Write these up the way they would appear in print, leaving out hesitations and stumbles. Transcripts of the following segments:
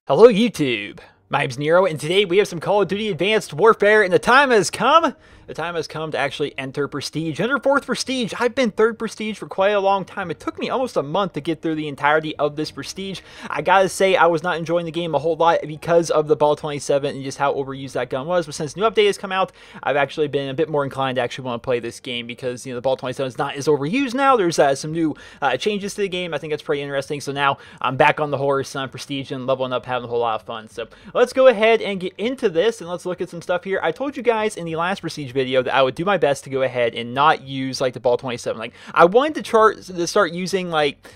Hello YouTube, my name's Nero, and today we have some Call of Duty Advanced Warfare, and the time has come. The time has come to actually enter Prestige. Enter 4th Prestige. I've been 3rd Prestige for quite a long time. It took me almost a month to get through the entirety of this Prestige. I gotta say, I was not enjoying the game a whole lot because of the Ball 27 and just how overused that gun was. But since the new update has come out, I've actually been a bit more inclined to actually want to play this game because, you know, the Ball 27 is not as overused now. There's some new changes to the game. I think that's pretty interesting. So now I'm back on the horse on Prestige and leveling up, having a whole lot of fun. So let's go ahead and get into this and let's look at some stuff here. I told you guys in the last Prestige video that I would do my best to go ahead and not use like the Ball 27. Like I wanted to start using like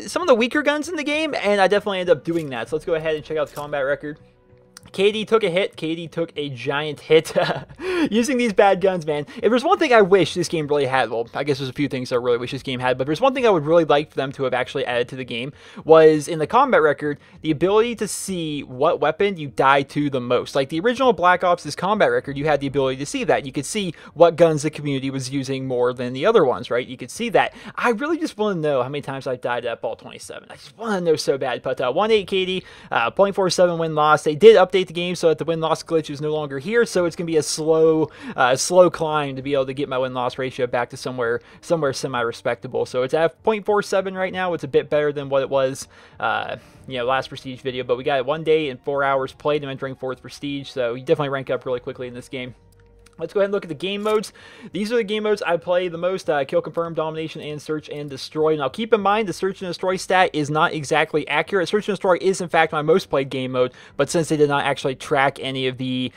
some of the weaker guns in the game, and I definitely ended up doing that. So let's go ahead and check out the combat record. KD took a hit. KD took a giant hit using these bad guns, man. If there's one thing I wish this game really had, well, I guess there's a few things I really wish this game had, but there's one thing I would really like for them to have actually added to the game was in the combat record, the ability to see what weapon you die to the most. Like the original Black Ops' combat record, you had the ability to see that. You could see what guns the community was using more than the other ones, right? You could see that. I really just want to know how many times I've died at Ball 27. I just want to know so bad. But 1.8 KD, 0.47 win-loss. They did update the game so that the win-loss glitch is no longer here, so it's going to be a slow climb to be able to get my win-loss ratio back to somewhere semi-respectable. So it's at 0.47 right now. It's a bit better than what it was, you know, last Prestige video, but we got it 1 day and 4 hours played. I'm entering 4th Prestige, so you definitely rank up really quickly in this game. Let's go ahead and look at the game modes. These are the game modes I play the most: kill, confirm, domination, and search and destroy. Now keep in mind the search and destroy stat is not exactly accurate. Search and destroy is in fact my most played game mode, but since they did not actually track any of the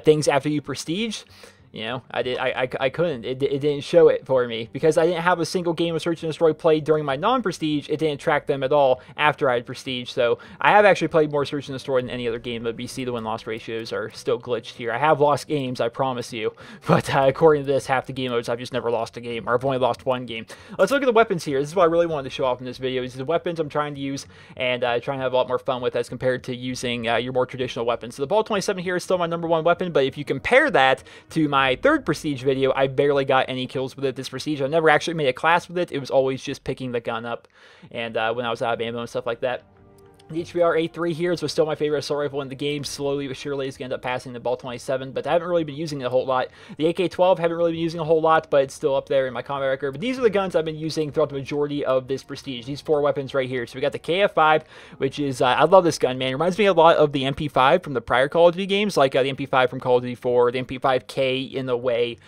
things after you prestige, you know, I couldn't. It didn't show it for me because I didn't have a single game of Search and Destroy played during my non-prestige. It didn't track them at all after I had prestige. So I have actually played more Search and Destroy than any other game, but you see the win-loss ratios are still glitched here. I have lost games, I promise you, but according to this, half the game modes I've just never lost a game, or I've only lost one game. Let's look at the weapons here. This is what I really wanted to show off in this video. Is the weapons I'm trying to use and trying to have a lot more fun with as compared to using your more traditional weapons. So the Ball 27 here is still my #1 weapon, but if you compare that to my 3rd Prestige video, I barely got any kills with it this Prestige. I never actually made a class with it. It was always just picking the gun up and when I was out of ammo and stuff like that. The HBR A3 here is still my favorite assault rifle in the game. Slowly but surely is going to end up passing the Ball 27, but I haven't really been using it a whole lot. The AK-12 haven't really been using a whole lot, but it's still up there in my combat record. But these are the guns I've been using throughout the majority of this Prestige. These 4 weapons right here. So we got the KF5, which is, I love this gun, man. It reminds me a lot of the MP5 from the prior Call of Duty games, like the MP5 from Call of Duty 4, the MP5K in the way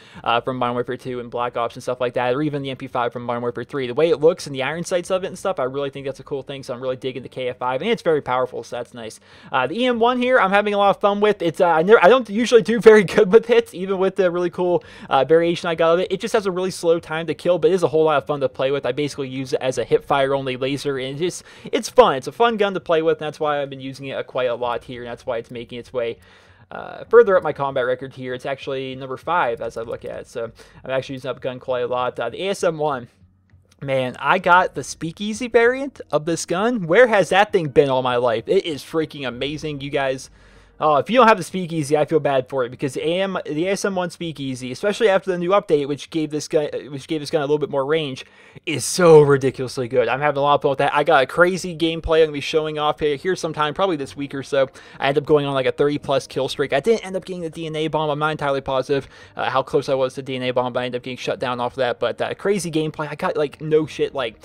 from Modern Warfare 2 and Black Ops and stuff like that, or even the MP5 from Modern Warfare 3. The way it looks and the iron sights of it and stuff, I really think that's a cool thing, so I'm really digging the KF5, and it's very powerful. So that's nice. The EM1 here, I'm having a lot of fun with. It's I don't usually do very good with hits, even with the really cool variation I got of it. It just has a really slow time to kill, but it is a whole lot of fun to play with. I basically use it as a hip fire only laser, and it's fun. It's a fun gun to play with, and that's why I've been using it quite a lot here, and that's why it's making its way further up my combat record here. It's actually #5 as I look at it, so I'm actually using up a gun quite a lot. The ASM1. Man, I got the speakeasy variant of this gun. Where has that thing been all my life? It is freaking amazing, you guys. Oh, if you don't have the speakeasy, I feel bad for it because the ASM1 speakeasy, especially after the new update, which gave this gun a little bit more range, is so ridiculously good. I'm having a lot of fun with that. I got a crazy gameplay I'm gonna be showing off here sometime, probably this week or so. I ended up going on like a 30+ kill streak. I didn't end up getting the DNA bomb. I'm not entirely positive how close I was to DNA bomb, but I ended up getting shut down off of that. But crazy gameplay. I got like no shit, like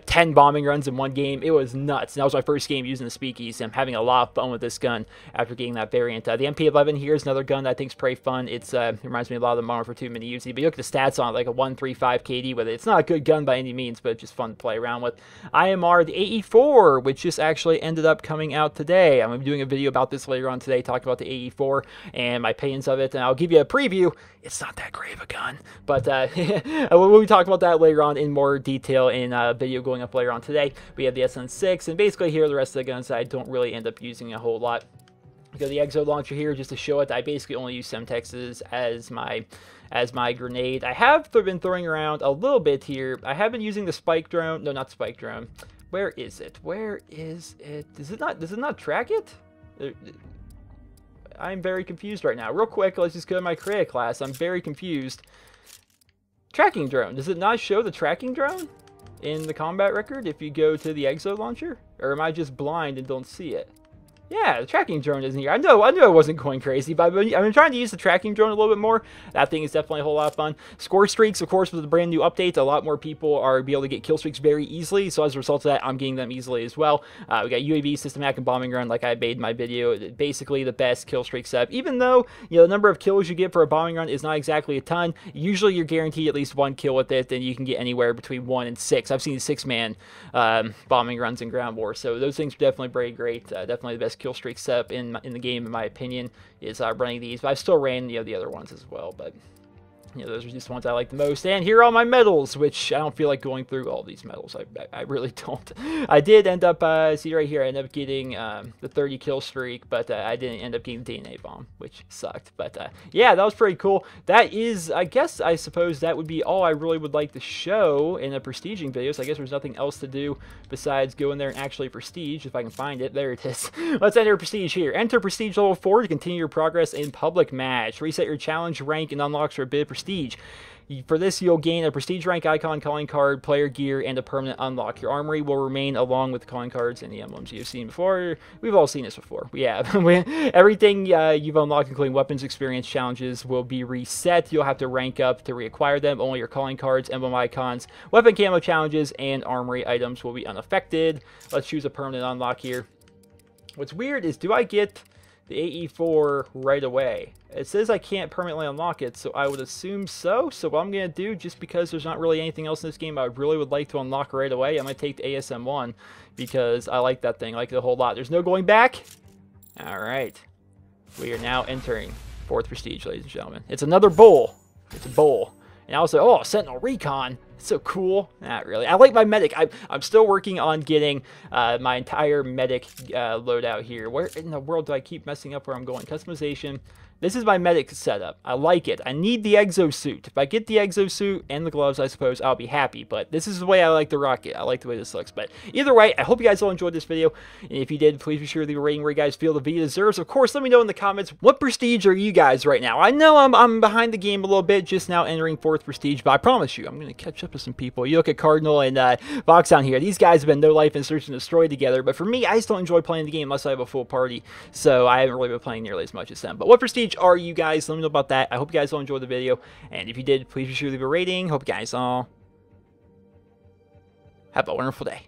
10 bombing runs in one game. It was nuts. And that was my first game using the speakeasy. I'm having a lot of fun with this gun after getting that variant. The MP11 here is another gun that I think is pretty fun. It reminds me a lot of the Modern Warfare 2 mini Uzi, but you look at the stats on it, like a 135 KD with it. It's not a good gun by any means, but it's just fun to play around with. IMR, the AE4, which just actually ended up coming out today. I'm going to be doing a video about this later on today, talking about the AE4 and my opinions of it, and I'll give you a preview. It's not that great of a gun, but we'll be talking about that later on in more detail in a video going up later on today. We have the SN6, and basically here are the rest of the guns that I don't really end up using a whole lot. We got the Exo launcher here just to show it. I basically only use Semtexes as my grenade. I have been throwing around a little bit here. I have been using the spike drone. No, not spike drone. Where is it? Where is it? Does it not track it? I'm very confused right now. Real quick, let's just go to my create class. I'm very confused. Tracking drone. Does it not show the tracking drone in the combat record if you go to the exo launcher? Or am I just blind and don't see it? Yeah, the tracking drone isn't here. I know I wasn't going crazy, but I've been trying to use the tracking drone a little bit more. That thing is definitely a whole lot of fun. Score streaks, of course, with the brand new updates, a lot more people are able to get kill streaks very easily. So as a result of that, I'm getting them easily as well. We got UAV, system hack, and bombing run, like I made in my video. Basically the best kill streak setup. Even though, you know, the number of kills you get for a bombing run is not exactly a ton, usually you're guaranteed at least 1 kill with it, and you can get anywhere between 1 and 6. I've seen 6-man bombing runs in ground war, so those things are definitely very great. Definitely the best kill streak setup in the game, in my opinion, is running these. But I've still ran, you know, the other ones as well, but you know, those are just the ones I like the most. And here are all my medals, which I don't feel like going through all these medals. I really don't. I did end up, see right here, I ended up getting the 30 kill streak, but I didn't end up getting the DNA bomb, which sucked. But yeah, that was pretty cool. That is, I suppose that would be all I really would like to show in a prestiging video. So I guess there's nothing else to do besides go in there and actually prestige, if I can find it. There it is. Let's enter prestige here. Enter prestige level 4 to continue your progress in public match. Reset your challenge rank and unlocks for a bit of prestige. For this, you'll gain a prestige rank icon, calling card, player gear, and a permanent unlock. Your armory will remain along with the calling cards and the emblems you've seen before. We've all seen this before. We have. Everything you've unlocked, including weapons, experience, challenges, will be reset. You'll have to rank up to reacquire them. Only your calling cards, emblem icons, weapon camo challenges, and armory items will be unaffected. Let's choose a permanent unlock here. What's weird is, do I get the AE4 right away? It says I can't permanently unlock it, so I would assume so. So what I'm going to do, just because there's not really anything else in this game I really would like to unlock right away, I'm going to take the ASM1 because I like that thing. I like it a whole lot. There's no going back. All right. We are now entering 4th prestige, ladies and gentlemen. It's another bowl. It's a bowl. And also, oh, Sentinel Recon. It's so cool. Not really. I like my medic. I'm still working on getting my entire medic loadout here. Where in the world do I keep messing up where I'm going? Customization. This is my medic setup. I like it. I need the exosuit. If I get the exosuit and the gloves, I suppose I'll be happy. But this is the way I like to rock it. I like the way this looks. But either way, I hope you guys all enjoyed this video. And if you did, please be sure to leave a rating where you guys feel the video deserves. Of course, let me know in the comments, what prestige are you guys right now? I know I'm behind the game a little bit, just now entering 4th prestige. But I promise you, I'm going to catch up to some people. You look at Cardinal and Vox down here. These guys have been no life and search and destroy together. But for me, I just don't enjoy playing the game unless I have a full party. So I haven't really been playing nearly as much as them. But what prestige are you guys? Let me know about that. I hope you guys all enjoyed the video, and if you did, please be sure to leave a rating. Hope you guys all have a wonderful day.